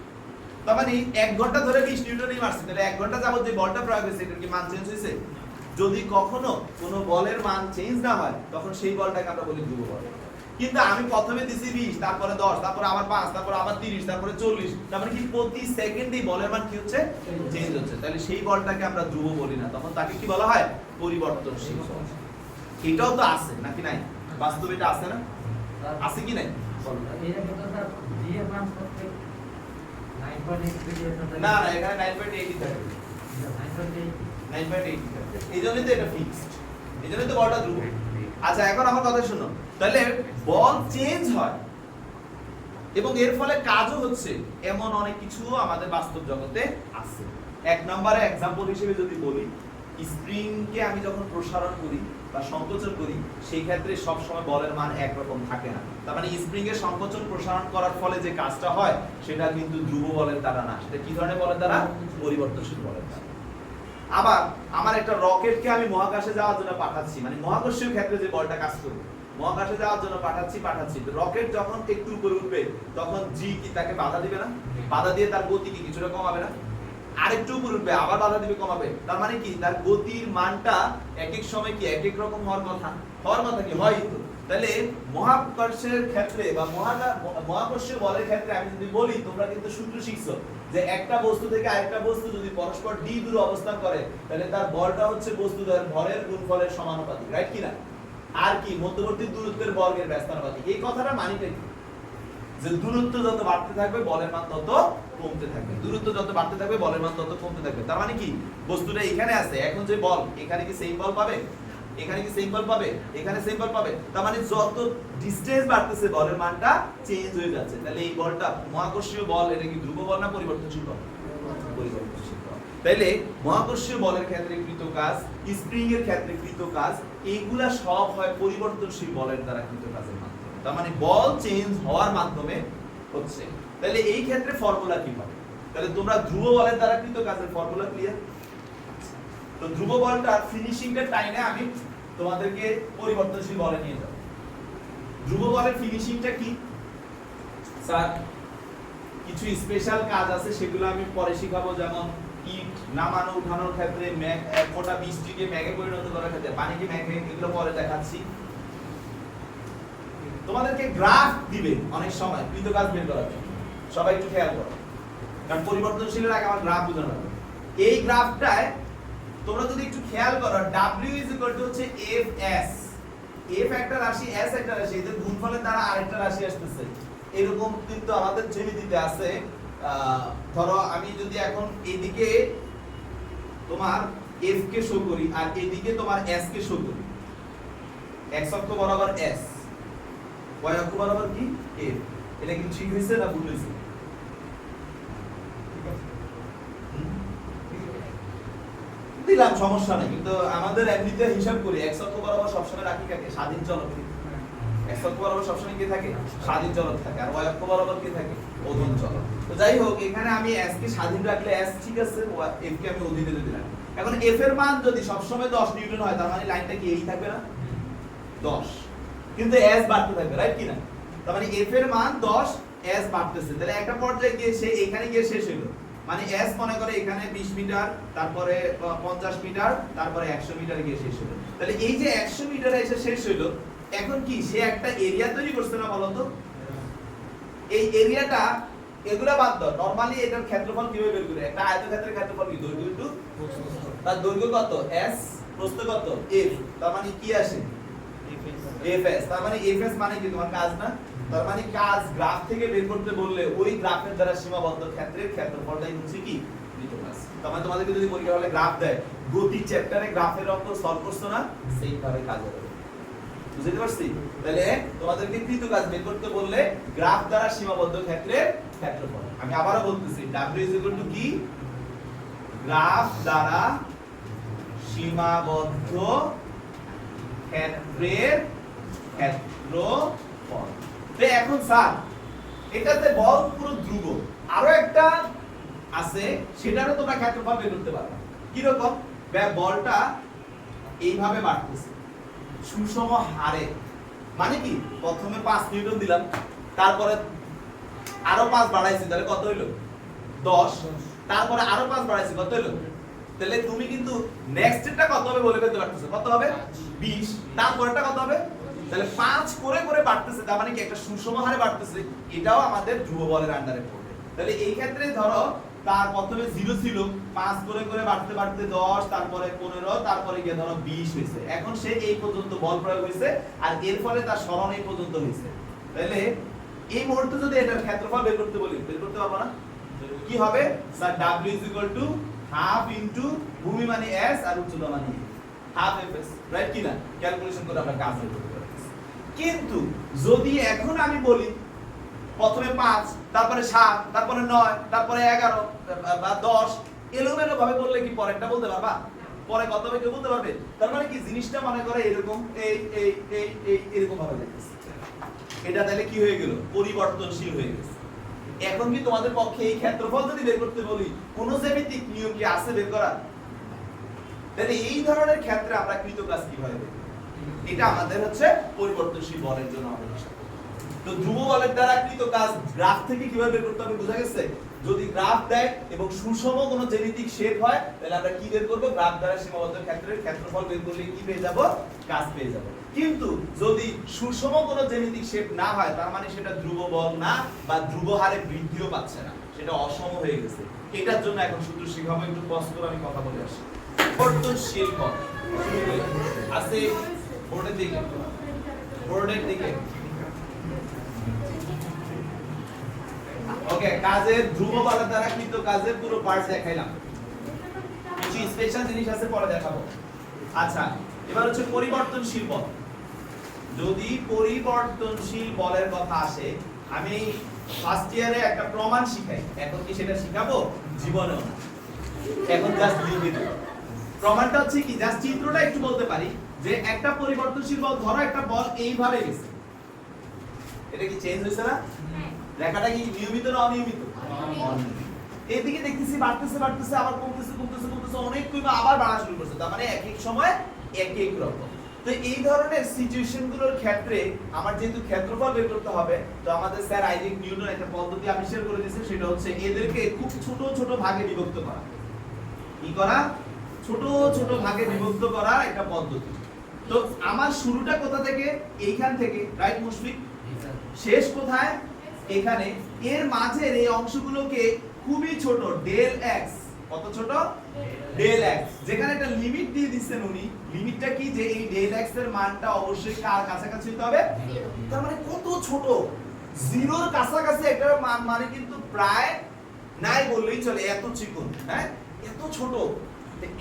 তার মানে 1 ঘন্টা ধরে 20 নিউটনই মারছি, তাহলে 1 ঘন্টা যাবত যে বলটা প্রয়োগ হয়েছে এটার কি মান চেঞ্জ হয়েছে? যদি কখনো কোনো বলের মান চেঞ্জ না হয় তখন সেই বলটাকে আমরা বলি ধ্রুব বল। কিন্তু আমি প্রথমে দিছি 20, তারপরে 10, তারপরে আবার 5, তারপরে আবার 30, তারপরে 40, তারপরে কি প্রতি সেকেন্ডেই বলের মান কি হচ্ছে? চেঞ্জ হচ্ছে। তাহলে সেই বলটাকে আমরা ধ্রুব বলি না, তখন তাকে কি বলা হয়? পরিবর্তনশীল বল। এটাও তো আছে নাকি নাই? বাস্তবে এটা আছে না? আছে কি নাই? না না এখানে 9.8 থাকবে। 9.8 থাকবে। এইজন্যই তো এটা ফিক্সড। এইজন্যই তো বলটা ধ্রুব। আচ্ছা এখন আমার কথা শুনো, তাহলে বল চেঞ্জ হয় এবং এর ফলে কাজও হচ্ছে এমন অনেক কিছু আমাদের বাস্তব জগতে আছে। এক নম্বরে एग्जांपल হিসেবে যদি বলি, স্প্রিং কে আমি যখন প্রসারণ করি বা সংকোচন করি সেই ক্ষেত্রে সব সময় বলের মান একরকম থাকে না। তার মানে স্প্রিং এর সংকোচন প্রসারণ করার ফলে যে কাজটা হয় সেটা কিন্তু ধ্রুব বলের দ্বারা না, সেটা কি ধরনের বলের দ্বারা? পরিবর্তনশীল বলের দ্বারা। আবার আমার একটা রকেটকে আমি মহাকাশে যাওয়ার জন্য পাঠাচ্ছি, মানে মহাকর্ষীয় ক্ষেত্রে যে বলটা কাজ করবে, মহাকাশে যাওয়ার জন্য পাঠাচ্ছি। রকেট যখন একটু উপরে উঠবে তখন জি কি তাকে বাধা দিবে না? বাধা দিয়ে তার গতি কি কিছুটা কমাবে না? আরেকটু উপরে উঠবে আবার বাধা দিবে, কমাবে। তার মানে কি তার গতির মানটা এক এক সময় কি এক এক রকম হওয়ার কথা কি হয় তো। তাহলে মহাকর্ষের ক্ষেত্রে বা মহাকর্ষীয় বলের ক্ষেত্রে আমি যদি বলি, তোমরা কিন্তু সূত্র শিখছো যে একটা বস্তু থেকে আরেকটা বস্তু যদি পরস্পর d দূরে অবস্থান করে তাহলে তার বলটা হচ্ছে বস্তুটার ভরের গুণফলের সমানুপাতিক, রাইট কি না? আর কি মধ্যবর্তী দূরত্বের বর্গের ব্যস্তানুপাতিক। এই কথাটা মানিটা কি? যে দূরত্ব যত বাড়তে থাকবে বলের মান তত কমতে থাকবে, দূরত্ব যত বাড়তে থাকবে বলের মান তত কমতে থাকবে। তার মানে কি বস্তুটা এখানে আছে, এখন যে বল এখানে কি সেম বল পাবে? এখানে কি সেম বল পাবে? এখানে সেম বল পাবে। তার মানে যত ডিসটেন্স বাড়তেছে বলের মানটা চেঞ্জ হয়ে যাচ্ছে। তাহলে এই বলটা মহাকর্ষীয় বল, এটা কি ধ্রুব বল না পরিবর্তনশীল বল? পরিবর্তনশীল বল। তাইলে মহাকর্ষীয় বলের ক্ষেত্রে কৃত কাজ, স্প্রিং এর ক্ষেত্রে কৃত কাজ, এইগুলা সব হয় পরিবর্তনশীল বলের দ্বারা কৃত কাজের মাধ্যমে। তার মানে বল চেঞ্জ হওয়ার মাধ্যমে হচ্ছে। তাহলে এই ক্ষেত্রে ফর্মুলা কি হবে? তাহলে তোমরা ধ্রুব বলের দ্বারা কৃত কাজের ফর্মুলা ক্লিয়ার? তো ধ্রুব বলটা ফিনিশিংটা টাইমে আমি তোমাদেরকে পরিবর্তনশীল বলে নিয়ে যাব। ধ্রুব বলের ফিনিশিংটা কি স্যার? কিছু স্পেশাল কাজ আছে, সেগুলো আমি পরে শিখাবো, যেমন ইট নামানো উঠানোর ক্ষেত্রে, মোটা বৃষ্টিকে ম্যাগে পরিণত করার ক্ষেত্রে, পানিকে ম্যাগে, এগুলো পরে দেখাচ্ছি। তোমাদেরকে গ্রাফ দিবে অনেক সময় কৃত কাজ বের করার জন্য, সবাই একটু খেয়াল করো, কারণ পরিবর্তনশীলের আগে আমার গ্রাফ বোঝানো হবে। এই গ্রাফটায় তোমরা যদি একটু খেয়াল করো, W হচ্ছে Fs, F একটা রাশি, S একটা রাশি, এদের গুণফলের দ্বারা আরেকটা রাশি আসতেছে। এরকম কিন্তু আমাদের জ্যামিতিতে আছে। ধরো আমি যদি এখন এদিকে তোমার F কে শো করি আর এদিকে তোমার S কে শো করি, x অক্ষ বরাবর S, y অক্ষ বরাবর কি F, এটা কি ঠিক হয়েছে না ভুল হয়েছে? দিলাম, সমস্যা নেই, কিন্তু আমাদের এমনিতে হিসাব করি x অক্ষ বরাবর সবসময় রাখি কাকে? স্বাধীন চলক। x অক্ষ বরাবর সবসময় কি থাকে? স্বাধীন চলক থাকে। আর y অক্ষ বরাবর কি থাকে? অধীন চলক। তো যাই হোক, এখানে আমি s কে স্বাধীন রাখলে s ঠিক আছে, f কে আমি অধীনে দিলাম। এখন f এর মান যদি সবসময় 10 নিউটন হয়, তার মানে লাইনটা কি এই থাকবে না? 10, কিন্তু s বাড়তে থাকবে, রাইট কি না? তার মানে f এর মান 10, s বাড়তেছে। তাহলে একটা পর্যায়ে গিয়ে সে এখানে গিয়ে শেষ হলো, মানে s মনে করে এখানে 20 মিটার, তারপরে 50 মিটার, তারপরে 100 মিটার গিয়ে শেষ হলো। তাহলে এই যে 100 মিটারে এসে শেষ হলো, এখন কি সে একটা এরিয়া তৈরি করছে না বলতো? এই এরিয়াটা, এগুলা বাদ দাও, নরমালি এটার ক্ষেত্রফল কিভাবে বের করে? একটা আয়তক্ষেত্রের ক্ষেত্রফল কি? দৈর্ঘ্য ইনটু তার দৈর্ঘ্য কত? s, প্রস্থ কত? f, তার মানে কি আসে? fs। তার মানে fs মানে কি? তোমার কাজ না? তার মানে কাজ গ্রাফ থেকে বের করতে বললে ওই গ্রাফের দ্বারা সীমাবদ্ধ ক্ষেত্রের ক্ষেত্রফলটাই হচ্ছে কি? কৃত কাজ। তার মানে তোমাদেরকে যদি পরীক্ষা হলে গ্রাফ দেয়, গতি চ্যাপ্টারে গ্রাফের অঙ্ক সলভ করছো না, সেইভাবে কাজ হবে। বুঝতে পারছি? তাহলে তোমাদেরকে কৃত কাজ বের করতে বললে গ্রাফ দ্বারা সীমাবদ্ধ ক্ষেত্রের ক্ষেত্রফল। আমি আবারো বলতেছি, w কি? গ্রাফ দ্বারা সীমাবদ্ধ ক্ষেত্রের ক্ষেত্রফল। তো এখন স্যার, এটাতে বল পুরো ধ্রুব, আরো একটা আছে, সেটারও তোমরা ক্ষেত্রফল বের করতে পারবে। কি রকম? বলটা এইভাবে বাড়তেছে সুষম হারে, মানে কি? প্রথমে 5 নিউটন দিলাম, তারপরে আরো 5 বাড়াইছি, তাহলে কত হইলো? 10, তারপরে আরো 5 বাড়াইছি, কত হইলো? তাহলে তুমি কিন্তু নেক্সটটা কত হবে বলে ফেলতে পারতেছো। কত হবে? 20, তারপরটা কত হবে? তাহলে 5 করে করে বাড়তেছে, তার মানে কি একটা সুষম হারে বাড়তেছে। এটাও আমাদের ধ্রুব বলের আন্ডারে পড়বে। তাহলে এই ক্ষেত্রে ধরো তার প্রথমে 0 ছিল, 5 করে করে বাড়তে বাড়তে 10, তারপরে 15, তারপরে গিয়ে ধরো 20 হয়েছে। এখন সে এই পর্যন্ত বল প্রয়োগ হয়েছে, আর এর ফলে তার সরণ এই পর্যন্ত হয়েছে। তাহলে এই মুহূর্তে যদি এটার ক্ষেত্রফল বের করতে বলি, বের করতে পারবো না? কি হবে? স্যার w হাফ ইনটু ভূমি মানে s আর উচ্চতা মানে হাফ fs, রাইট কি না? ক্যালকুলেশন করে আমরা কাজ বের করতে পারি। কিন্তু যদি এখন আমি বলি প্রথমে 5, তারপরে 7, তারপরে 9, তারপরে 11 বা 10, এলোমেলো ভাবে বললে কি পরেরটা বলতে পারবা? পরে কত হবে কেউ বলতে পারবে? তার মানে কি জিনিসটা মনে করে এরকম, এই এই এই এই এরকম ভাবে যাচ্ছে। এটা তাহলে কি হয়ে গেল? পরিবর্তনশীল হয়ে গেছে। এখন কি তোমাদের পক্ষে এই ক্ষেত্রফল যদি বের করতে বলি, কোন জ্যামিতিক নিয়ম কি আছে বের করা? তাহলে এই ধরনের ক্ষেত্রে আমরা কৃত কাজ কিভাবে বের করব? এটা আমাদের হচ্ছে পরিবর্তনশীল বলের জন্য আমাদের হিসাব। তো ধ্রুব বলের দ্বারা কৃত কাজ গ্রাফ থেকে কিভাবে বের করতে হবে বোঝা গেছে? যদি গ্রাফ দেয় এবং সুষম কোন জ্যামিতিক শেপ হয়, তাহলে আমরা কি বের করব? গ্রাফ দ্বারা সীমাবদ্ধ ক্ষেত্রের ক্ষেত্রফল বের করলে কি পেয়ে যাব? কাজ পেয়ে যাব। কিন্তু যদি সুষম কোন জ্যামিতিক শেপ না হয়, তার মানে সেটা ধ্রুব বল না, বা ধ্রুব হারে বৃদ্ধিও পাচ্ছে না, সেটা অসম হয়ে গেছে। এটার জন্য এখন সূত্র শিখাবো, একটু কষ্ট করে আমি কথা বলে আসি। পরিবর্তনশীল বল আছে বোর্ডের দিকে, বোর্ডের দিকে। ওকে, কাজের ধ্রুব বলের দ্বারা কৃত কাজের পুরো পার্ট দেখাইলাম। কিছু স্পেশাল জিনিস আছে পরে দেখাবো। আচ্ছা, এবার হচ্ছে পরিবর্তনশীল বল। যদি পরিবর্তনশীল বলের কথা আসে, আমি ফার্স্ট ইয়ারে একটা প্রমাণ শিখাই, এখন কি সেটা শিখাবো? জীবনেও না। এখন জাস্ট লিখে দিই। প্রমাণটা হচ্ছে কি, জাস্ট চিত্রটা একটু বলতে পারি যে একটা পরিবর্তনশীল বল, ধরো একটা বল এইভাবে গেছে, এটা কি চেঞ্জ হইছে না? রেখাটা কি নিয়মিত না অনিয়মিত? এইদিকে দেখতেছি বাড়তেছে বাড়তেছে, আবার কমতেছে কমতেছে কমতেছে, অনেক কমে আবার বাড়া শুরু করছে, তার মানে এক এক সময় এক এক রকম। তো এই ধরনের সিচুয়েশন গুলোর ক্ষেত্রে আমার যেহেতু ক্ষেত্রফল বের করতে হবে, তো আমাদের স্যার আইজাক নিউটন একটা পদ্ধতি আবিষ্কার করে দিয়েছে, সেটা হচ্ছে এদেরকে খুব ছোট ছোট ভাগে বিভক্ত করা। কি করা? ছোট ছোট ভাগে বিভক্ত করা একটা পদ্ধতি। তো আমার শুরুটা কোথা থেকে? এইখান থেকে, রাইট মুশফিক? শেষ কোথায়? এখানে। এর মাঝের এই অংশগুলোকে খুবই ছোট, ডেল এক্স, কত ছোট? ডেল এক্স, যেখানে একটা লিমিট দিয়ে দিচ্ছেন উনি। লিমিটটা কি, যে এই ডেল এক্স এর মানটা অবশ্যই কার কাছাকাছি হতে হবে? তার মানে কত ছোট, জিরোর কাছাকাছি একটা মান, মানে কিন্তু প্রায় নাই বললেই চলে, এত চিকন। হ্যাঁ, এত ছোট।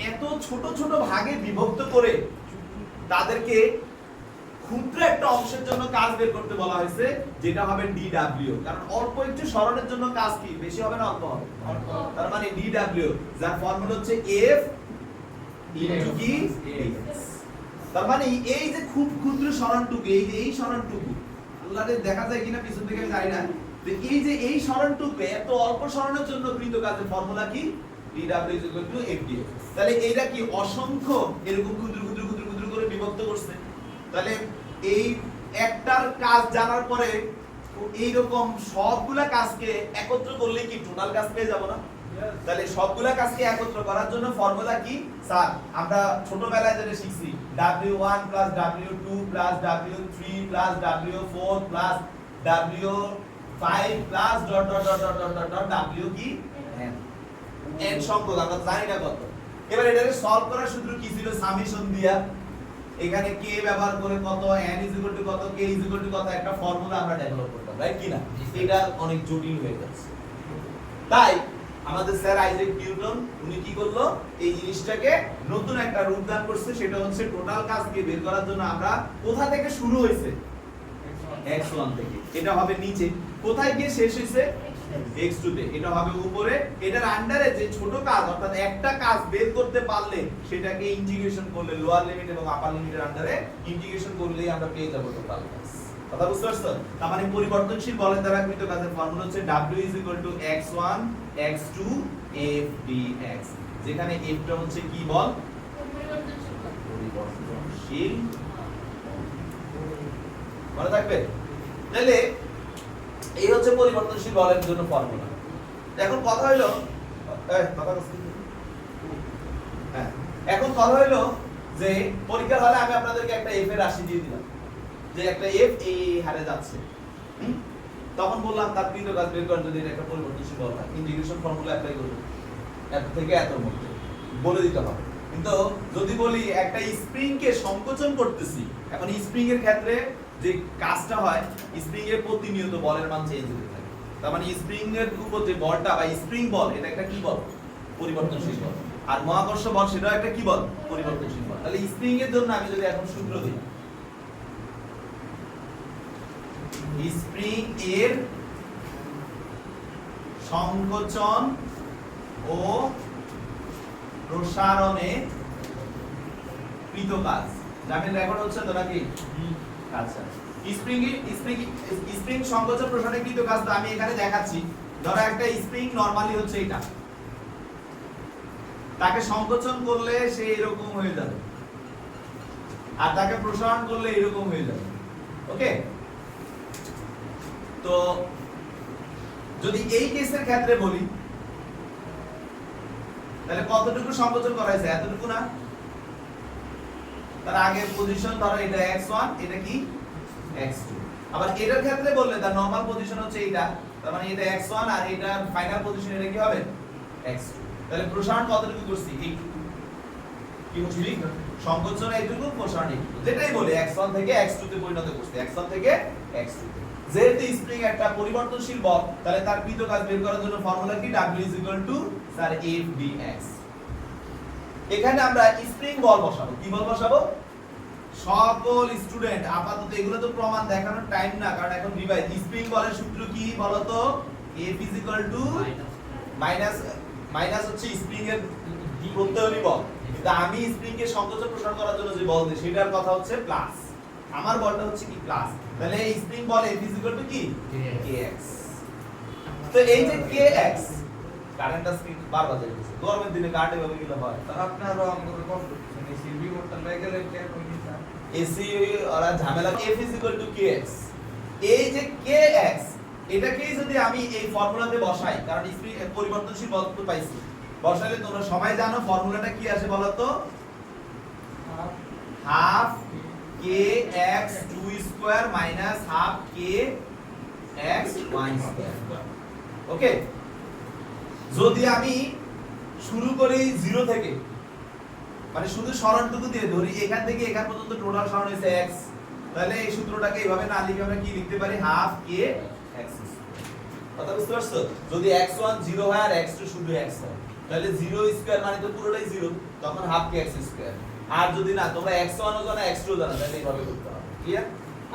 এত ছোট ছোট ভাগে বিভক্ত করে তাদেরকে ক্ষুদ্র একটা অংশের জন্য কাজ বের করতে বলা হয়েছে, যেটা হবে ডিডব্লিউ। কারণ অল্প একটু সরণের জন্য কাজ কি বেশি হবে না অল্প হবে? তার মানে ডিডব্লিউ, যার ফর্মুলা হচ্ছে এফ ইনটু কি এক্স। তার মানে এই যে খুব ক্ষুদ্র সরণটুকু, এই যে এই সরণটুকু, আল্লাহরে দেখা যায় কিনা পিছন থেকে জানি না, যে এই যে এই সরণটুকু এত অল্প সরণের জন্য কৃত কাজের ফর্মুলা কি? DW is equal to FD. তাহলে এইটা কি অসংখ্য এরকম ক্ষুদ্র ক্ষুদ্র ক্ষুদ্র ক্ষুদ্র করে বিভক্ত করছে। তাহলে এই একটার কাজ জানার পরে এইরকম সবগুলা কাজকে একত্র করলে কি টোটাল কাজ পেয়ে যাব না? তাহলে সবগুলা কাজকে একত্র করার জন্য ফর্মুলা কি স্যার? আমরা ছোটবেলায় যেটা শিখছি, W1 W2 W3 W4 W5 dot dot dot dot dot dot W কি n সংখ্যক, আমরা জানি না কত। এবার এটাকে সলভ করার সূত্র কি ছিল? সামেশন দিয়া এখানে k ব্যবহার করে কত, n কত, k কত, একটা ফর্মুলা আমরা ডেভেলপ করতাম, রাইট কি না? এটা অনেক জটিল হয়ে যাচ্ছে। তাই আমাদের স্যার আইজাক নিউটন উনি কি করলো? এই জিনিসটাকে নতুন একটা রূপ দান করছে, সেটা হচ্ছে টোটাল কাজকে বের করার জন্য আমরা কোথা থেকে শুরু হইছে? x1 থেকে। এটা হবে নিচে, কোথায় গিয়ে শেষ হইছে? x2 তে। এটা হবে উপরে, এটার আন্ডারে যে ছোট কাজ, অর্থাৎ একটা কাজ বের করতে পারলে সেটাকে ইন্টিগ্রেশন করলে, লোয়ার লিমিট এবং আপার লিমিটের আন্ডারে ইন্টিগ্রেশন করলেই আমরা পেয়ে যাব টোটাল কাজ। কথা বুঝতে পারছো? তার মানে পরিবর্তনশীল বলের দ্বারা কৃত কাজের ফর্মুলা হচ্ছে W x1 x2 f dx, যেখানে f টা হচ্ছে কি বল? পরিবর্তনশীল। মনে থাকবে? তাহলে এই হচ্ছে পরিবর্তনশীল বলের জন্য ফর্মুলা। এখন কথা হলো, এখন কথা হলো যে পরীক্ষার হলে আমি আপনাদেরকে একটা f এর রাশি দিয়ে দিলাম, যে একটা f এই হারে যাচ্ছে। তখন বললাম তার কৃত কাজ বের করার জন্য একটা পরিবর্তনশীল বল হয়, ইন্টিগ্রেশন ফর্মুলা অ্যাপ্লাই করব, এত থেকে এতর মধ্যে বলে দিতে হবে। কিন্তু যদি বলি একটা স্প্রিং কে সংকোচন করতেছি, এখন স্প্রিং এর ক্ষেত্রে যে কাজটা হয়, স্প্রিং এর প্রতিনিয়ত বলের মান চেঞ্জ হতে থাকে। তার মানে স্প্রিং এর উপর যে বলটা বা স্প্রিং বল, এটা একটা কি বল? পরিবর্তনশীল বল। আর মহাকর্ষ বল সেটাও একটা কি বল? পরিবর্তনশীল বল। তাহলে স্প্রিং এর জন্য আমি যদি এখন সূত্র দিই, স্প্রিং এর সংকোচন ও প্রসারণে কৃত কাজ, জানেন রেকর্ড হচ্ছে তো নাকি? আচ্ছা, স্প্রিং সংকোচন প্রসারণে কৃত কাজ তো আমি এখানে দেখাচ্ছি। ধরো একটা স্প্রিং নরমালি হচ্ছে এটা, তাকে সংকোচন করলে সে এরকম হয়ে যাবে, আর তাকে প্রসারণ করলে এরকম হয়ে যাবে। ওকে, তো যদি এই কেসের ক্ষেত্রে বলি, তাহলে কতটুকু সংকোচন করা হয়েছে? এতটুকু না? তার আগের পজিশন ধরো এটা x1, এটা কি x2। আবার এটার ক্ষেত্রে বললে তার নরমাল পজিশন হচ্ছে এটা, তার মানে এটা x1 আর এটা ফাইনাল পজিশন, এটা কি হবে? x2। তাহলে প্রসারণ কতটুকু করছি? এইটুকু। কি বুঝলি? সংকোচন এইটুকু, প্রসারণ এইটুকু, যেটাই বলে x1 থেকে x2 তে পরিণত করছি, x1 থেকে x2 তে। যেহেতু স্প্রিং একটা পরিবর্তনশীল বল, তাহলে তার কৃত কাজ বের করার জন্য ফর্মুলা কি? W sir f dx। এখানে আমরা স্প্রিং বল বসাবো। কি বল বসাবো? সকল স্টুডেন্ট আপাতত এগুলো তো প্রমাণ দেখানোর টাইম না, কারণ এখন রিভাইজ। স্প্রিং বলের সূত্র কি বলতো? f মাইনাস মাইনাস হচ্ছে স্প্রিং এর প্রত্যয়নী বল, কিন্তু আমি স্প্রিং কে সংকোচন প্রসারণ করার জন্য যে বল দিই সেটার কথা হচ্ছে প্লাস, আমার বলটা হচ্ছে কি প্লাস, তাহলে এই স্প্রিং বল F = কি kx। তো এই যে kx কারেন্টটা স্পিড বারবার যাচ্ছে, গরমের দিনে কারেন্ট এভাবে গেলে হয়, তার আপনারও আমাদের কষ্ট করছেন এই সিলভি মোটর লাগলে কি কই দিতা এসি ওরা ঝামেলা। F = kx, এই যে kx এটাকেই যদি আমি এই ফর্মুলাতে বসাই, কারণ স্পিড পরিবর্তনশীল বল তো পাইছি, বসাইলে তোমরা সবাই জানো ফর্মুলাটা কি আসে বলো তো, half kx 2 square minus half kx 1 square. Okay, যদি আমি শুরু করি 0 থেকে, মানে শুধু সরণটুকু দিয়ে ধরি, এখান থেকে এখান পর্যন্ত টোটাল সরণ হইছে x, তাহলে এই সূত্রটাকে এইভাবে না লিখে আমরা কি লিখতে পারি, হাফ kx স্কয়ার। কথা বুঝতে পারছো? যদি x1 0 হয় আর x2 শুধু x হয়, তাহলে 0 স্কয়ার মানে তো পুরোটাই 0, তখন হাফ kx স্কয়ার। আর যদি না তোমরা x1 ও জানো x2 ও জানো, তাহলে এইভাবে করতে হবে, ক্লিয়ার?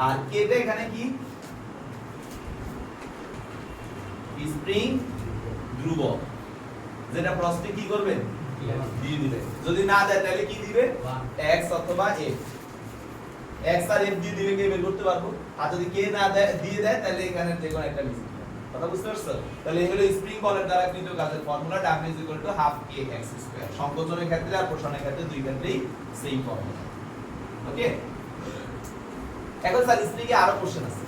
আর k টা এখানে কি স্প্রিং ধ্রুবক, যেটা প্রশ্নে কি করবে দিয়ে দিবে, যদি না দেয় তাহলে কি দিবে x অথবা f, x আর f দিয়ে দিবে, কে বের করতে পারবো, আর যদি k না দেয় দিয়ে দেয় তাহলে এখানে যে কোনো একটা লিখে দিবে। কথা বুঝতে পারছো? তাহলে এই হলো স্প্রিং বলের দ্বারা কৃত কাজের formula, W = half kx square. সংকোচনের ক্ষেত্রে আর প্রসারণের ক্ষেত্রে দুই ক্ষেত্রেই সেম ফর্মুলা। ওকে, এখন স্যার স্প্রিং এ আরো কোশ্চেন আছে,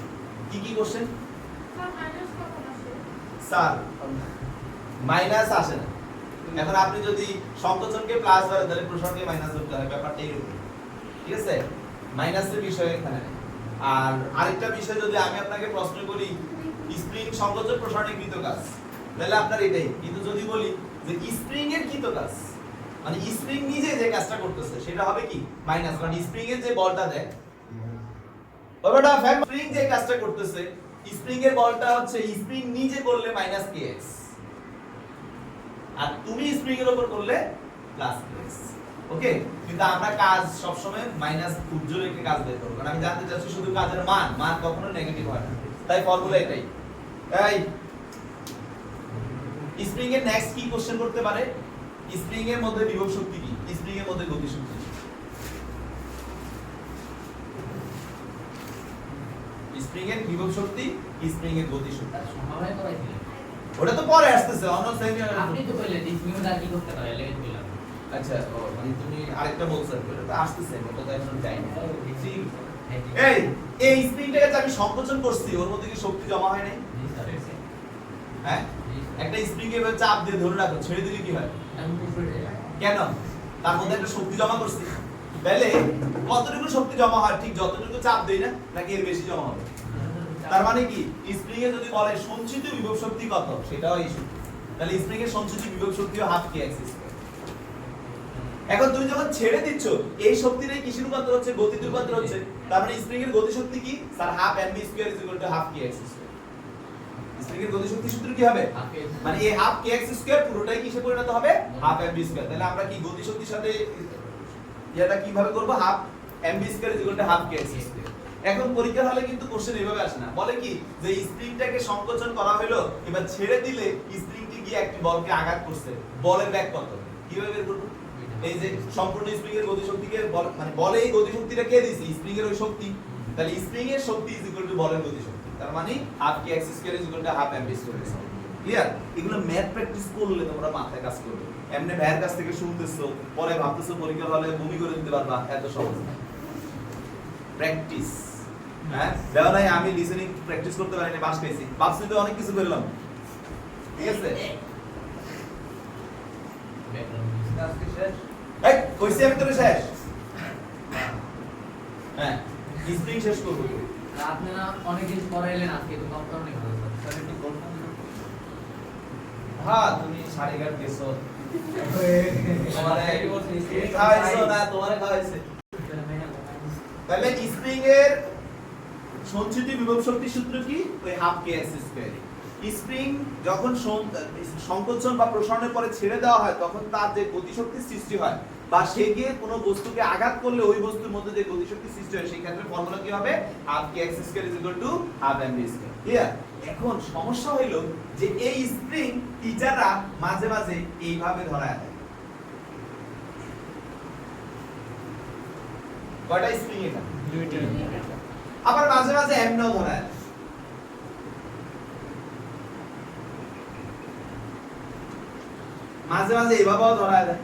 কি কি কোশ্চেন স্যার? মাইনাস আসে না, এখন আপনি যদি সংকোচনকে প্লাস ধরেন তাহলে প্রসারণকে মাইনাস ধরতে হয়, ব্যাপারটা এরকম, ঠিক আছে? মাইনাসের বিষয় এখানে নেই। আর আরেকটা বিষয়, যদি আমি আপনাকে প্রশ্ন করি স্প্রিং সংকোচন প্রসারণে কৃত কাজ, তাহলে আপনার এটাই, কিন্তু যদি বলি যে স্প্রিং এর কৃত কাজ, মানে স্প্রিং নিজে যে কাজটা করতেছে সেটা হবে কি মাইনাস, কারণ স্প্রিং এর যে বলটা দেয় ওটা স্প্রিং যে কাজটা করতেছে, স্প্রিং এর বলটা হচ্ছে স্প্রিং নিজে করলে মাইনাস kx, আর তুমি স্প্রিং এর উপর করলে প্লাস kx। ওকে, কিন্তু আমরা কাজ সব সময় মাইনাস উজ্জ্বল রেখে কাজ বের করব, কারণ আমি জানতে চাচ্ছি শুধু কাজের মান, মান কখনো নেগেটিভ হয় না, তাই ফর্মুলা এটাই। এই স্প্রিং এর নেক্সট কি কোশ্চেন করতে পারে, স্প্রিং এর মধ্যে বিভব শক্তি কি, স্প্রিং এর মধ্যে গতি শক্তি, স্প্রিং এর বিভব শক্তি, স্প্রিং এর গতি শক্তি সম্ভাবনা করাই দিলেন, ওটা তো পরে আসতেছে, অন্য সেমিনার। আপনি তো কইলেন স্প্রিং দা কি করতে পারে লেগে দিলাম। আচ্ছা, ও মানে তুমি আরেকটা বলছো, ওটা তো আসতেছে, ওটা তো এখন টাইম। এই স্প্রিংটাকে যে আমি সংকোচন করছি, ওর মধ্যে কি শক্তি জমা হয় নাই? হ্যাঁ, একটা স্প্রিং এ চাপ দিয়ে ধরে রাখো, ছেড়ে দিলে কি হয়? কেন? তার মধ্যে একটা শক্তি জমা করছি, তাহলে কতটুকু শক্তি জমা হয়, ঠিক যতটুকু চাপ দেই না, নাকি এর বেশি জমা হবে? তার মানে কি স্প্রিং এ যদি বলে সঞ্চিত বিভব শক্তি কত, সেটাও এই শক্তি, তাহলে স্প্রিং এর সঞ্চিত বিভব শক্তিও হাফ kx স্কয়ার। এখন তুমি যখন ছেড়ে দিচ্ছ, এই শক্তিটাই কিসের রূপান্তর হচ্ছে, গতিতে রূপান্তর হচ্ছে, তার মানে স্প্রিং এর গতি শক্তি কি sir, half mv square = half kx square. Spring এর গতি শক্তি সূত্র কি হবে, মানে এই হাফ kx স্কয়ার পুরোটাই কিসে পরিণত হবে, হাফ mv স্কয়ার। তাহলে আমরা কি গতি শক্তির সাথে এটা কিভাবে করব, half mv square = half kx square. এখন পরীক্ষা হলে কিন্তু কোশ্চেন এইভাবে আসে না, বলে কি যে স্প্রিংটাকে সংকোচন করা হলো, এবার ছেড়ে দিলে স্প্রিংটি গিয়ে একটি বলকে আঘাত করছে, বলের ব্যাগ কত, কিভাবে বের করব? এই যে সম্পূর্ণ স্প্রিং এর গতি শক্তিকে মানে বলে এই গতি শক্তিটা কে দিয়েছে, স্প্রিং এর ওই শক্তি, তাহলে স্প্রিং এর শক্তি বলের গতি শক্তি, তার মানে half kx square half mv square. Clear? এগুলো ম্যাথ প্র্যাকটিস করলে তোমরা মাথায় কাজ করবে, এমনি ভাইয়ের কাছ থেকে শুনতেছো, পরে ভাবতেছো পরীক্ষা হলে বমি করে দিতে পারবা, এত সহজ না। প্র্যাকটিস, হ্যাঁ দেওয়া নাই, আমি লিসেনিং প্র্যাকটিস করতে পারিনি, বাস খাইছি, ভাবছি তো অনেক কিছু করলাম, ঠিক আছে? আজকে শেষ এই কইছি আমি তোরে শেষ, হ্যাঁ স্প্রিং শেষ করব। আপনারা অনেক দিন পরে এলেন, আজকে তো কম অনেক ভালো স্যার, একটু গল্প হ্যাঁ তুমি সাড়েঘাট গেছো, তোমারে খাওয়াইছো না, তোমারে খাওয়াইছে। তাহলে স্প্রিং এর সঞ্চিত বিভব শক্তির সূত্র কি, ওই হাফ kx স্কয়ার। স্প্রিং যখন সংকোচন বা প্রসারণের পরে ছেড়ে দেওয়া হয়, তখন তার যে গতি শক্তির সৃষ্টি হয়, বা সে গিয়ে কোনো বস্তুকে আঘাত করলে ওই বস্তুর মধ্যে যে গতিশক্তি সৃষ্টি হয় সেই ক্ষেত্রে ফর্মুলা কি হবে half kx square half mv square clear এখন সমস্যা হইল যে এই স্প্রিং টিচাররা মাঝে মাঝে এইভাবে ধরায় দেয় কয়টা স্প্রিং এটা দুইটা আবার মাঝে মাঝে এমনও ধরায় দেয় মাঝে মাঝে এভাবেও ধরায় দেয়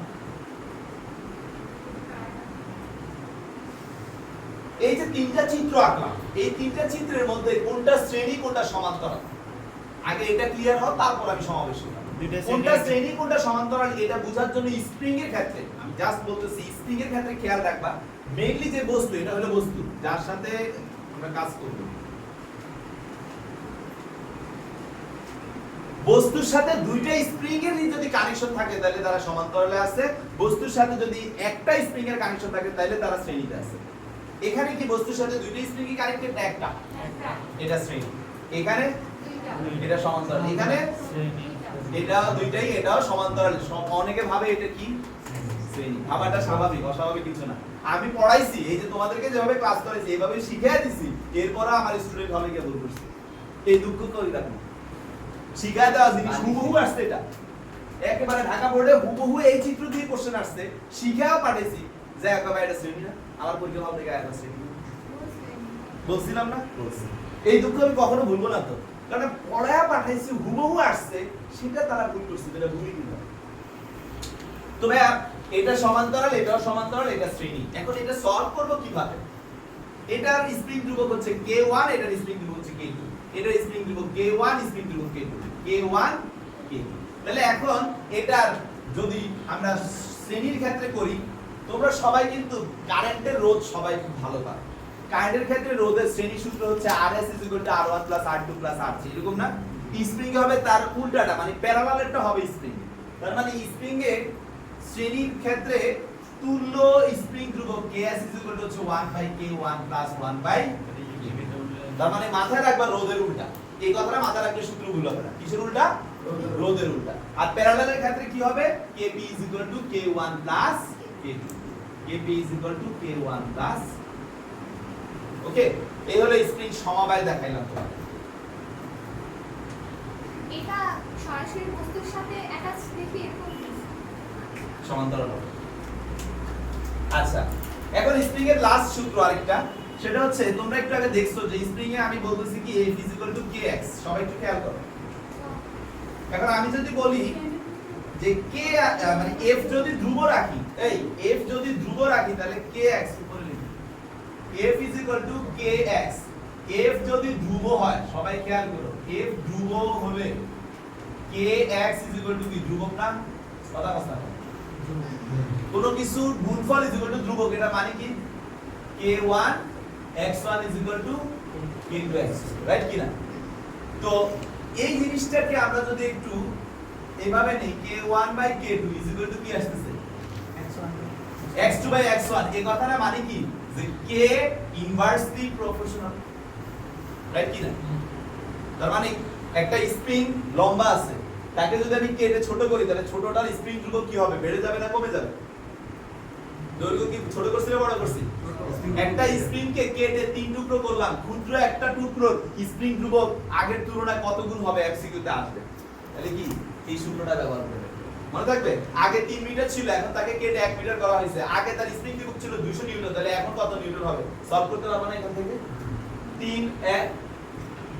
এই যে তিনটা চিত্র আঁকলাম এই তিনটা চিত্রের মধ্যে কোনটা শ্রেণী কোনটা সমান্তরাল আগে এটা ক্লিয়ার হও তারপর আমি সমাবেশ করব কোনটা শ্রেণী কোনটা সমান্তরাল এটা বোঝার জন্য স্প্রিং এর ক্ষেত্রে আমি জাস্ট বলতেছি স্প্রিং এর ক্ষেত্রে খেয়াল রাখবা মেইনলি যে বস্তু এটা হলো বস্তু যার সাথে আমরা কাজ করব বস্তুর সাথে দুইটা স্প্রিং এর যদি কানেকশন থাকে তাহলে তারা সমান্তরালে আছে বস্তুর সাথে যদি একটা স্প্রিং এর কানেকশন থাকে তাহলে তারা শ্রেণীতে আছে এখানে কি বস্তুর সাথে দুইটা স্প্রিং কি কানেক্টেড না একটা এটা শ্রেণী এখানে এটা সমান্তরাল এখানে এটা দুইটাই এটাও সমান্তরাল অনেকে ভাবে এটা কি শ্রেণী ভাবাটা স্বাভাবিক অস্বাভাবিক কিছু না আমি পড়াইছি এই যে তোমাদেরকে যেভাবে ক্লাস করেছি এইভাবে শিখিয়ে দিছি এরপর আমার স্টুডেন্ট হবে কি ভুল করছে এই দুঃখ করি রাখো শিখায় দেওয়া জিনিস হুবহু আসছে এটা একেবারে ঢাকা বোর্ডে হুবহু এই চিত্র দিয়ে কোশ্চেন আসছে শিখাও পাঠাইছি যে একেবারে এটা শ্রেণী না আমার পরীক্ষা হল থেকে একটা শ্রেণী বলছিলাম না এই দুঃখ আমি কখনো ভুলবো না তো কারণ পড়ায়া পাঠাইছি হুবহু আসছে সেটা তারা ভুল করছে এটা ভুলই দিলাম তো ভাইয়া এটা সমান্তরাল এটাও সমান্তরাল এটা শ্রেণী এখন এটা সলভ করব কিভাবে এটার স্প্রিং ধ্রুবক হচ্ছে k1 এটার স্প্রিং ধ্রুবক হচ্ছে k2 এটার স্প্রিং ধ্রুবক k1 স্প্রিং ধ্রুবক k2 k1 k2 তাহলে এখন এটার যদি আমরা শ্রেণীর ক্ষেত্রে করি তোমরা সবাই কিন্তু কারেন্টের রোধ সবাই খুব ভালো পারো কারেন্টের ক্ষেত্রে রোধের শ্রেণী সূত্র হচ্ছে Rs R1 R2 R3 এরকম না স্প্রিং এ হবে তার উল্টাটা মানে প্যারালালেরটা হবে স্প্রিং তার মানে স্প্রিং এ শ্রেণীর ক্ষেত্রে তুল্য স্প্রিং ধ্রুবক Ks হচ্ছে 1/k1 1/k তার মানে মাথায় রাখবা রোধের উল্টা এই কথাটা মাথায় রাখলে সূত্র ভুল হবে না কিসের উল্টা রোধের উল্টা আর প্যারালালের ক্ষেত্রে কি হবে Kp k1 k2 Kp k1 ওকে এই হলো স্প্রিং সমবায় দেখাইলাম তোমাদের এটা সরাসরি বস্তুর সাথে অ্যাটাচ দেখি এরকম সমান্তরাল হবে আচ্ছা এখন স্প্রিং এর লাস্ট সূত্র আরেকটা সেটা হচ্ছে তোমরা একটু আগে দেখছো যে স্প্রিং এ আমি বলতেছি কি F kx সবাই একটু খেয়াল করো এখন আমি যদি বলি যে k মানে F যদি ধ্রুব রাখি এই F যদি ধ্রুব রাখি তাহলে kx উপরে লিখি F kx F যদি ধ্রুব হয় সবাই খেয়াল করো F ধ্রুব হলে kx কি ধ্রুবক না কথা কথা কোনো কিছু গুণফল ধ্রুবক এটা মানে কি k1 x1 k2x রাইট কি না তো এই জিনিসটাকে আমরা যদি একটু এভাবে নেই k1/k2 কি আসছে x2/x1 এই কথাটা মানে কি যে k ইনভার্সলি প্রপোর্শনাল রাইট কি না তার মানে একটা স্প্রিং লম্বা আছে তাকে যদি আমি কেটে ছোট করি তাহলে ছোটটার স্প্রিং ধ্রুবক কি হবে বেড়ে যাবে না কমে যাবে দৈর্ঘ্য কি ছোট করছি না বড় করছি একটা স্প্রিং কে কেটে তিন টুকরো করলাম ক্ষুদ্র একটা টুকরোর স্প্রিং ধ্রুবক আগের তুলনায় কত গুণ হবে এমসিকিউতে আসবে তাহলে কি এই সূত্রটা ব্যবহার করবে মনে থাকবে আগে 3 মিটার ছিল এখন তাকে কেটে 1 মিটার করা হয়েছে আগে তার স্প্রিং ধ্রুবক ছিল 200 নিউটন তাহলে এখন কত নিউটন হবে সলভ করতে পারবো না এখান থেকে 3 1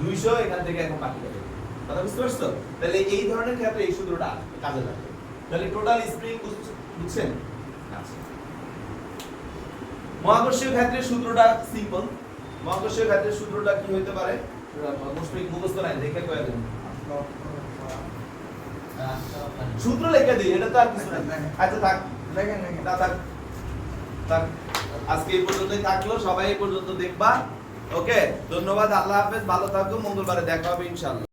200 এখান থেকে এখন বাকি যাবে কথা বুঝতে পারছো তাহলে এই ধরনের ক্ষেত্রে এই সূত্রটা কাজে লাগবে তাহলে টোটাল স্প্রিং বুঝছেন আচ্ছা মহাকর্ষীয় ক্ষেত্রে সূত্রটা সিম্পল মহাকর্ষীয় ক্ষেত্রে সূত্রটা কি হতে পারে মুখস্থ নাই দেখে কয়ে দেন সূত্র লিখে দিই এটা তো আর কিছু না আচ্ছা থাক দেখেন না থাক থাক আজকে এই পর্যন্তই থাকলো সবাই এই পর্যন্ত দেখবা ওকে ধন্যবাদ আল্লাহ হাফেজ ভালো থাকো মঙ্গলবারে দেখা হবে ইনশাআল্লাহ